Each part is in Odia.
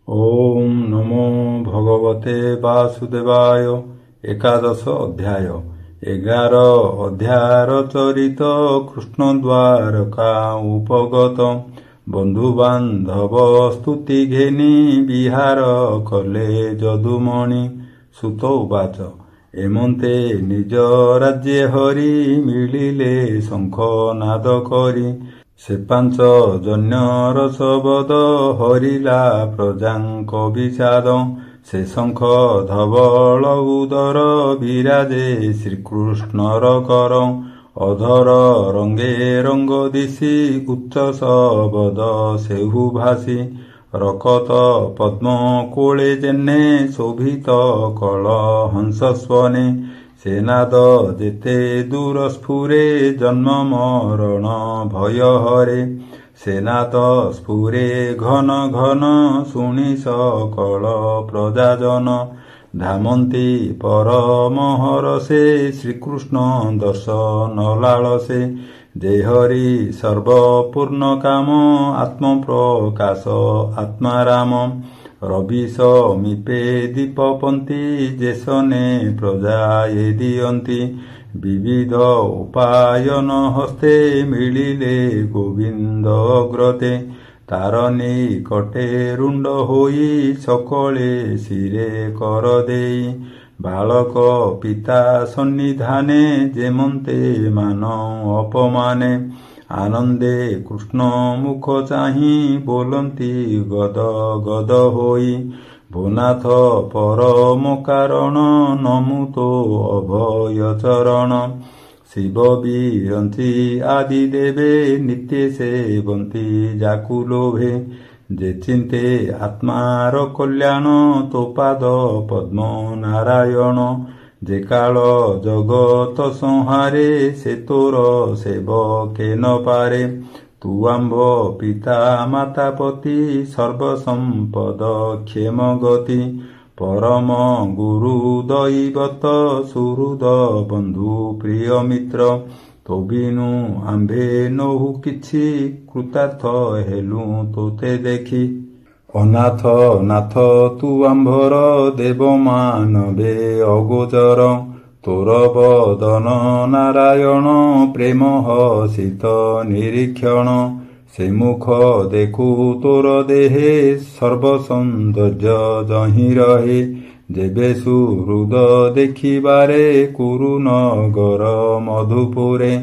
ओम नमो भगवते वासुदेवाय। एकादश अध्याय। 11 अध्यायर चरित कृष्ण द्वारका उपगत। बंधु बांधव स्तुति घेनी विहार कले यदुमणि। सुत उवाच एमंते निज राज्ये हरि मिलिले शंख नाद करी। से पांच जन्यर शबद हरिला प्रजांक विषाद। से शंख धवल उदर विराजे श्रीकृष्णर कर। अधर रंगे रंग दिशि उच्च शबद सेहु भासी। रकत पद्म कोळे जेने शोभित कल हंस स्वने। सेनाद जेते दूर स्फुरे जन्म मरण भय हरे। सेनाद स्फुरे घन घन शुणी सकल प्रजाजन। धामन्ति परम हरसे श्रीकृष्ण दर्शन लालसे। जय हरि सर्वपूर्ण काम आत्म प्रकाश आत्मा राम। रवि समीपे दीपपन्ति जेसने प्रजाये दियन्ति। विविध उपायन हस्ते मिलिले गोविन्द अग्रते। तार निकटे रुण्ड होई सकले शिरे कर देई। बालक पिता सन्निधाने जेमन्ते मान अपमाने। आनंदे कृष्ण मुख चाहि बोलन्ति गद गद होई। भूनाथ परम कारण नमुतो अभय चरण। शिव बिरंचि आदि देवे नित्य सेवन्ति जाकु लोभे। जे चिन्ते आत्मार कल्याण तो पाद पद्म नारायण। जे काल जगत संहारे से तोर सेवके न पारे। तू आम्भ पिता माता पति सर्वसंपद क्षेम गति। परम गुरु दैवत सुहृद बंधु प्रिय मित्र। तो बिनु आम्भे नहु किछि कृतार्थ हेलु तोते देखी। अनाथ नाथ तू आम्भर देव मानवे अगोचर। तोर बदन नारायण प्रेम हसित निरीक्षण। से मुख देखु तोर देहे सर्व सौंदर्य जहि रहे। जेबे सुहृद देखिबारे कुरु नगर मधुपुरे।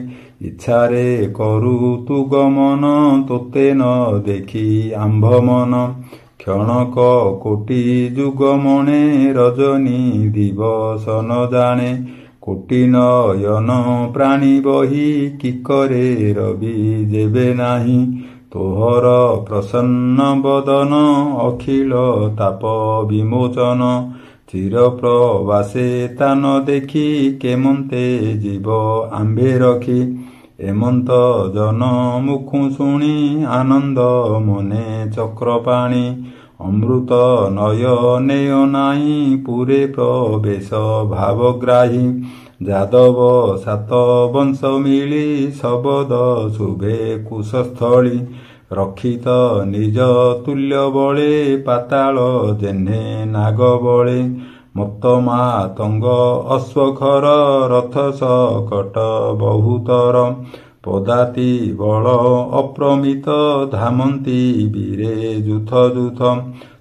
इच्छारे करू तू गमन तोते न देखी आम्भ मन। क्षणक कोटि जुग मणे रजनी दिवस न जाने। कोटि नयन प्राणी बही किकरे रवि जेबे नाही। तोहर प्रसन्न बदन अखिल ताप विमोचन। चिर प्रवासे तान देखी केमन्ते जीव आम्भे रखी। एमंत जन मुखु शुणी आनंद मने चक्रपाणी। अमृत नयने नाई पुरे प्रवेश भावग्राही। जादव सात वंश मिली शबद शुभे कुशस्थली। रक्षित निज तुल्य बळे पाताल जेह्ने नाग बळे। मत्त मातंग अश्वखर रथ सकट बहुतर। पदाति बल अप्रमित धामन्ति वीरे जुथ जुथ।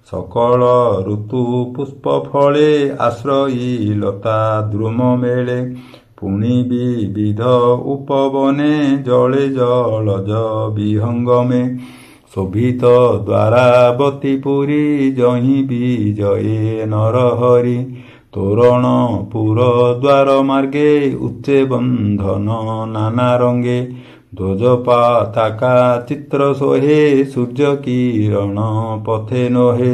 सकल ऋतु पुष्प फले आश्रयी लता द्रुम मेले। पुणी विविध उपवने जले जलज विहंगमे। शोभित द्वारावती पुरी जहि विजये नरहरि। तोरण पुर द्वार मार्गे उच्चे बंधन नाना रंगे। ध्वज पताका चित्र सोहे सूर्य किरण पथे नोहे।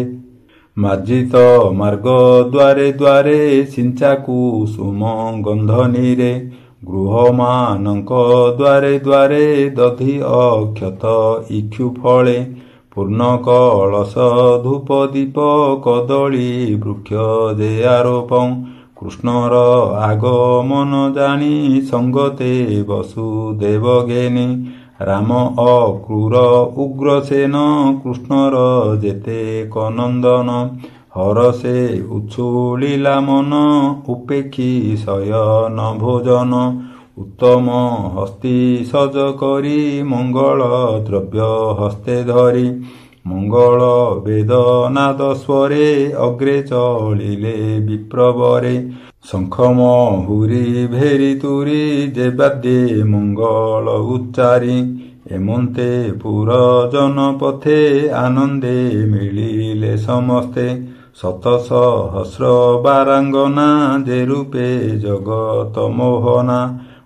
मार्जित मार्ग द्वारे द्वारे सिंचा कुसुम गंध नीरे। गृह मानक द्वारे द्वारे दधि अक्षत इक्षु फले। पूर्ण कलश धूप दीप कदली वृक्ष जे आरोपं। कृष्णर आगमन जानी संगते वसुदेव घेनी। ରାମ ଅକ୍ରୂର ଉଗ୍ରସେନ କୃଷ୍ଣର ଯେତେ କନନ୍ଦନ ହରସେ ଉଛୁଳିଲା ମନ ଉପେକ୍ଷି ଶୟନ ଭୋଜନ ଉତ୍ତମ ହସ୍ତି ସଜ କରି ମଙ୍ଗଳ ଦ୍ରବ୍ୟ ହସ୍ତେ ଧରି ମଙ୍ଗଳ ବେଦନାଦ ସ୍ୱରେ ଅଗ୍ରେ ଚଳିଲେ ବିପ୍ରବରେ ଶଙ୍ଖ ମହୁରୀ ଭେରି ତୁରି ଯେ ବାଦ୍ୟେ ମଙ୍ଗଳ ଉଚ୍ଚାରି ଏମନ୍ତେ ପୁର ଜନପଥେ ଆନନ୍ଦେ ମିଳିଲେ ସମସ୍ତେ ଶତ ସହସ୍ର ବାରାଙ୍ଗନା ଯେ ରୂପେ ଜଗତ ମୋହନା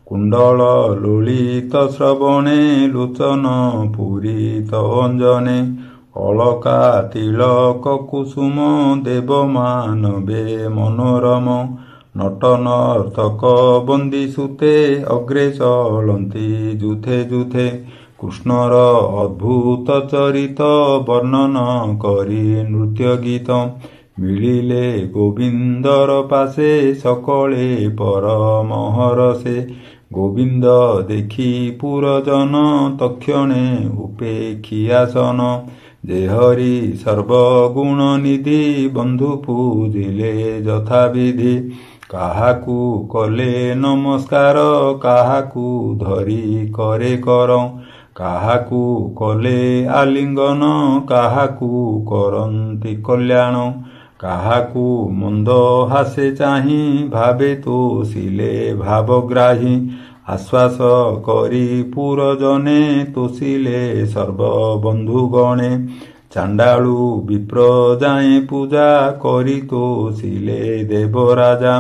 କୁଣ୍ଡଳ ଲୋଳିତ ଶ୍ରବଣେ ଲୋଚନ ପୁରୀତ ଅଞ୍ଜନେ ଅଳକା ତିଳକ କୁସୁମ ଦେବମାନବେ ମନୋରମ ନଟ ନର୍ତ୍ତକ ବନ୍ଦୀ ସୁତେ ଅଗ୍ରେ ଚଳନ୍ତି ଯୁଥେ ଯୁଥେ କୃଷ୍ଣର ଅଦ୍ଭୁତ ଚରିତ ବର୍ଣ୍ଣନ କରି ନୃତ୍ୟ ଗୀତ ମିଳିଲେ ଗୋବିନ୍ଦର ପାଶେ ସକଳେ ପରମହରସେ ଗୋବିନ୍ଦ ଦେଖି ପୁରଜନ ତକ୍ଷଣେ ଉପେକ୍ଷି ଆସନ ଯେ ହରି ସର୍ବଗୁଣ ନିଧି ବନ୍ଧୁ ପୂଜିଲେ ଯଥାବିଧି କାହାକୁ କଲେ ନମସ୍କାର କାହାକୁ ଧରି କରେ କର କାହାକୁ କଲେ ଆଲିଙ୍ଗନ କାହାକୁ କରନ୍ତି କଲ୍ୟାଣ କାହାକୁ ମନ୍ଦ ହାସେ ଚାହିଁ ଭାବେ ତୋଷିଲେ ଭାବଗ୍ରାହୀ ଆଶ୍ୱାସ କରି ପୁରଜନେ ତୋଷିଲେ ସର୍ବବନ୍ଧୁଗଣେ ଚାଣ୍ଡାଳୁ ବିପ୍ର ଯାଏ ପୂଜା କରି ତୋଷିଲେ ଦେବରାଜା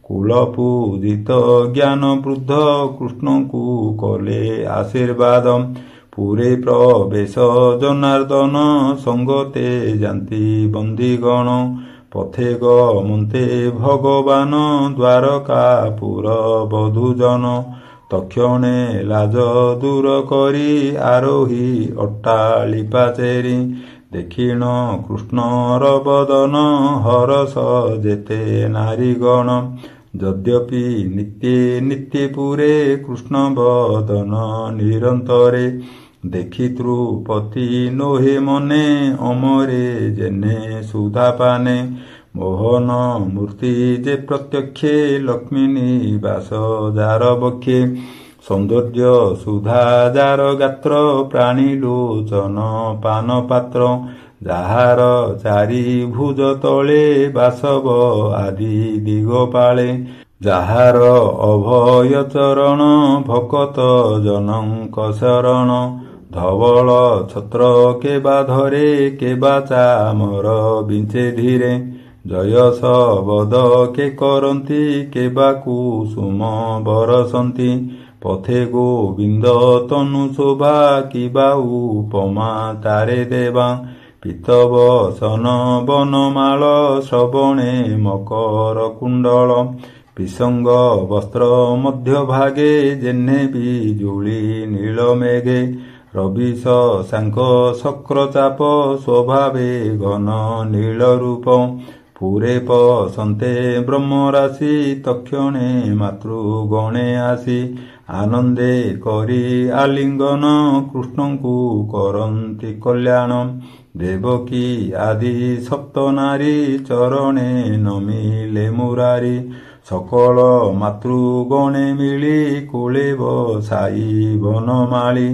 କୁଳ ପୂଜିତ ଜ୍ଞାନ ବୃଦ୍ଧ କୃଷ୍ଣଙ୍କୁ କଲେ ଆଶୀର୍ବାଦ ପୁରେ ପ୍ରବେଶ ଜନାର୍ଦ୍ଦନ ସଙ୍ଗତେ ଯାନ୍ତି ବନ୍ଦୀଗଣ ପଥେ ଗମନ୍ତେ ଭଗବାନ ଦ୍ୱାରକାପୁର ବଧୂଜନ ତକ୍ଷଣେ ଲାଜ ଦୂର କରି ଆରୋହୀ ଅଟ୍ଟାଳିକା ଚେରି ଦେଖିଣ କୃଷ୍ଣର ବଦନ ହରସ ଯେତେ ନାରୀଗଣ ଯଦ୍ୟପି ନିତ୍ୟେ ନିତ୍ୟେ ପୁରେ କୃଷ୍ଣ ବଦନ ନିରନ୍ତରେ ଦେଖି ତୃପତି ନୋହେ ମନେ ଅମରେ ଯେନେ ସୁଧାପାନେ ମୋହନ ମୂର୍ତ୍ତି ଯେ ପ୍ରତ୍ୟକ୍ଷେ ଲକ୍ଷ୍ମୀ ନିବାସ ଯାର ବକ୍ଷେ ସୌନ୍ଦର୍ଯ୍ୟ ସୁଧା ଯାର ଗାତ୍ର ପ୍ରାଣୀ ଲୋଚନ ପାନ ପାତ୍ର ଯାହାର ଚାରି ଭୁଜ ତଳେ ବାସବ ଆଦି ଦିଗପାଳେ ଯାହାର ଅଭୟ ଚରଣ ଭକତ ଜନଙ୍କ ଶରଣ ଧବଳ ଛତ୍ର କେବା ଧରେ କେବା ଚାମର ବିଞ୍ଚେ ଧୀରେ ଜୟସ ବଦ କେ କରନ୍ତି କେବା କୁସୁମ ବରସନ୍ତି ପଥେ ଗୋବିନ୍ଦ ତନୁ ଶୋଭା କିବା ଉପମା ତାରେ ଦେବା ପିତବସନ ବନମାଳ ଶ୍ରବଣେ ମକର କୁଣ୍ଡଳ ପିସଙ୍ଗ ବସ୍ତ୍ର ମଧ୍ୟ ଭାଗେ ଯେହ୍ନେ ବିଜୁଳି ନୀଳ ମେଘେ ରବିଶ ସାଙ୍କ ଶକ୍ର ଚାପ ସ୍ୱଭାବେ ଘନ ନୀଳ ରୂପ ପୁରେ ପସନ୍ତେ ବ୍ରହ୍ମରାଶି ତକ୍ଷଣେ ମାତୃଗଣେ ଆସି ଆନନ୍ଦେ କରି ଆଲିଙ୍ଗନ କୃଷ୍ଣଙ୍କୁ କରନ୍ତି କଲ୍ୟାଣ ଦେବକୀ ଆଦି ସପ୍ତ ନାରୀ ଚରଣେ ନମିଲେ ମୁରାରି ସକଳ ମାତୃଗଣେ ମିଳି କୋଳେ ବସାଇ ବନମାଳି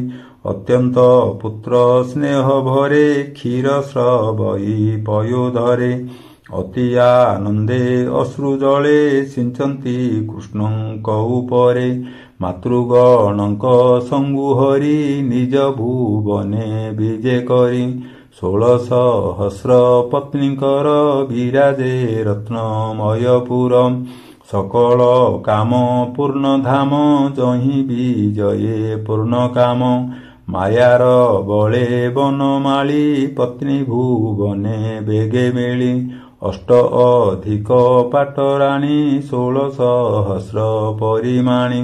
ଅତ୍ୟନ୍ତ ପୁତ୍ର ସ୍ନେହ ଭରେ କ୍ଷୀର ସ୍ରବଇ ପୟୋଧରେ ଅତି ଆନନ୍ଦେ ଅଶ୍ରୁ ଜଳେ ସିଞ୍ଚନ୍ତି କୃଷ୍ଣଙ୍କ ଉପରେ ମାତୃଗଣଙ୍କ ସଙ୍ଗୁ ହରି ନିଜ ଭୁବନେ ବିଜେ କରି 16,000 ପତ୍ନୀଙ୍କର ବିରାଜେ ରତ୍ନମୟପୁର ସକଳ କାମ ପୂର୍ଣ୍ଣ ଧାମ ଯହିଁ ବିଜୟେ ପୂର୍ଣ୍ଣ କାମ ମାୟାର ବଳେ ବନମାଳି ପତ୍ନୀ ଭୁବନେ ବେଗେ ମିଳି ଅଷ୍ଟ ଅଧିକ ପାଟରାଣୀ 16,000 ପରିମାଣି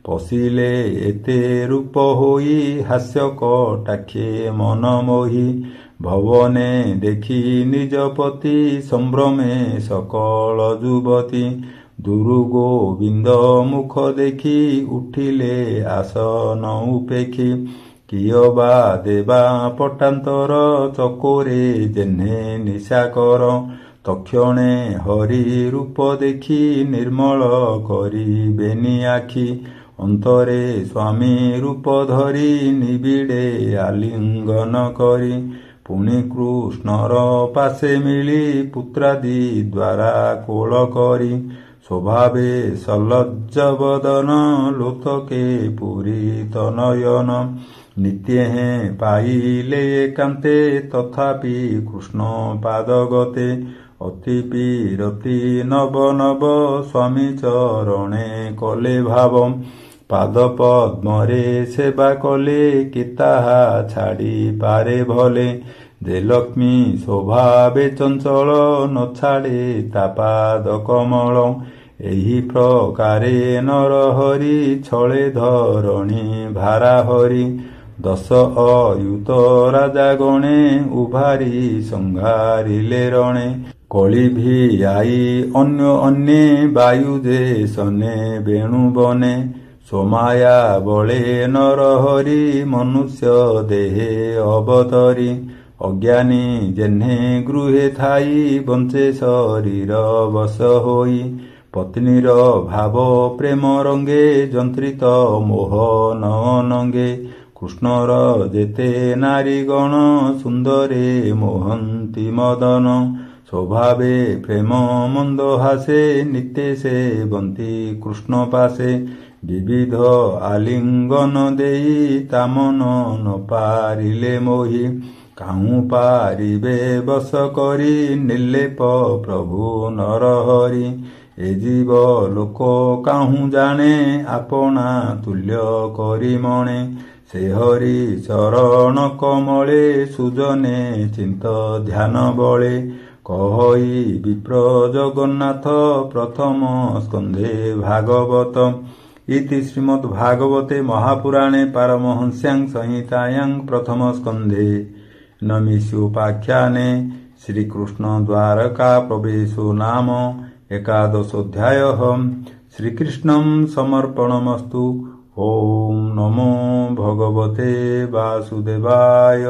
ପଶିଲେ ଏତେ ରୂପ ହୋଇ ହାସ୍ୟ କଟାକ୍ଷେ ମନ ମୋହି ଭବନେ ଦେଖି ନିଜ ପତି ସମ୍ଭ୍ରମେ ସକଳ ଯୁବତୀ ଦୁରୁ ଗୋବିନ୍ଦ ମୁଖ ଦେଖି ଉଠିଲେ ଆସନ ଉପେକ୍ଷି କିୟ ବା ଦେବା ପଟାନ୍ତର ଚକୋରେ ଜେହ୍ନେ ନିଶା କର। ତକ୍ଷଣେ ହରି ରୂପ ଦେଖି ନିର୍ମଳ କରିବେନି ଆଖି। ଅନ୍ତରେ ସ୍ୱାମୀ ରୂପ ଧରି ନିବିଡ଼େ ଆଲିଙ୍ଗନ କରି। ପୁଣି କୃଷ୍ଣର ପାଶେ ମିଳି ପୁତ୍ରାଦି ଦ୍ୱାରା କୋଳ କରି। ସ୍ୱଭାବେ ସଲଜ୍ଜ ବଦନ ଲୋତକେ ପୂରିତ ନୟନ। ନିତ୍ୟ ହେଁ ପାଇଲେ ଏକାନ୍ତେ ତଥାପି କୃଷ୍ଣ ପାଦଗତେ। ଅତି ବିରତି ନବ ନବ ସ୍ୱାମୀ ଚରଣେ କଲେ ଭାବ। ପାଦ ପଦ୍ମରେ ସେବା କଲେ କି ତାହା ଛାଡ଼ି ପାରେ ଭଲେ। ଯେ ଲକ୍ଷ୍ମୀ ସ୍ୱଭାବେ ଚଞ୍ଚଳ ନ ଛାଡ଼େ ତା ପାଦ କମଳ। ଏହି ପ୍ରକାରେ ନରହରି ଛଳେ ଧରଣୀ ଭାରା ହରି। ଦଶ ଅୟୁତ ରାଜା ଗଣେ ଉଭାରି ସଂଘାରିଲେ ରଣେ। କଳି ଭିଆଇ ଅନ୍ୟ ଅନ୍ୟେ ବାୟୁ ଯେ ସନେ ବେଣୁ ବନେ। ସ୍ୱମାୟା ବଳେ ନରହରି ମନୁଷ୍ୟ ଦେହେ ଅବତରି। ଅଜ୍ଞାନୀ ଜେହ୍ନେ ଗୃହେ ଥାଇ ବଞ୍ଚେ ଶରୀର ବଶ ହୋଇ। ପତ୍ନୀର ଭାବ ପ୍ରେମ ରଙ୍ଗେ ଯନ୍ତ୍ରିତ ମୋହ ନ ନଙ୍ଗେ। କୃଷ୍ଣର ଯେତେ ନାରୀଗଣ ସୁନ୍ଦରେ ମୋହନ୍ତି ମଦନ। ସ୍ୱଭାବେ ପ୍ରେମ ମନ୍ଦ ହାସେ ନିତ୍ୟ ସେବନ୍ତି କୃଷ୍ଣ ପାଶେ। ବିବିଧ ଆଲିଙ୍ଗନ ଦେଇ ତା ମନ ନ ପାରିଲେ ମୋହି। କାହୁଁ ପାରିବେ ବଶ କରି ନିର୍ଲେପ ପ୍ରଭୁ ନରହରି। ଏ ଜୀବ ଲୋକ କାହୁଁ ଜାଣେ ଆପଣା ତୁଲ୍ୟ କରି ମଣେ। ସେ ହରି ଚରଣ କମଳେ ସୁଜନେ ଚିନ୍ତ ଧ୍ୟାନ ବଳେ। କହଇ ବିପ୍ର ଜଗନ୍ନାଥ ପ୍ରଥମ ସ୍କନ୍ଧେ ଭାଗବତ। ଇତି ଶ୍ରୀମଦ୍ଭାଗବତେ ମହାପୁରାଣେ ପାରମହଂସ୍ୟାଂ ସଂହିତାୟାଂ ପ୍ରଥମ ସ୍କନ୍ଧେ ନମିଷୋପାଖ୍ୟାନେ ଶ୍ରୀକୃଷ୍ଣ ଦ୍ୱାରକା ପ୍ରବେଶो ନାମ ଏକାଦଶୋऽଧ୍ୟାୟः। ଶ୍ରୀକୃଷ୍ଣଂ ସମର୍ପଣମस्तु। ଓಂ ନମୋ ଭଗବତେ ବାସୁଦେବାୟ।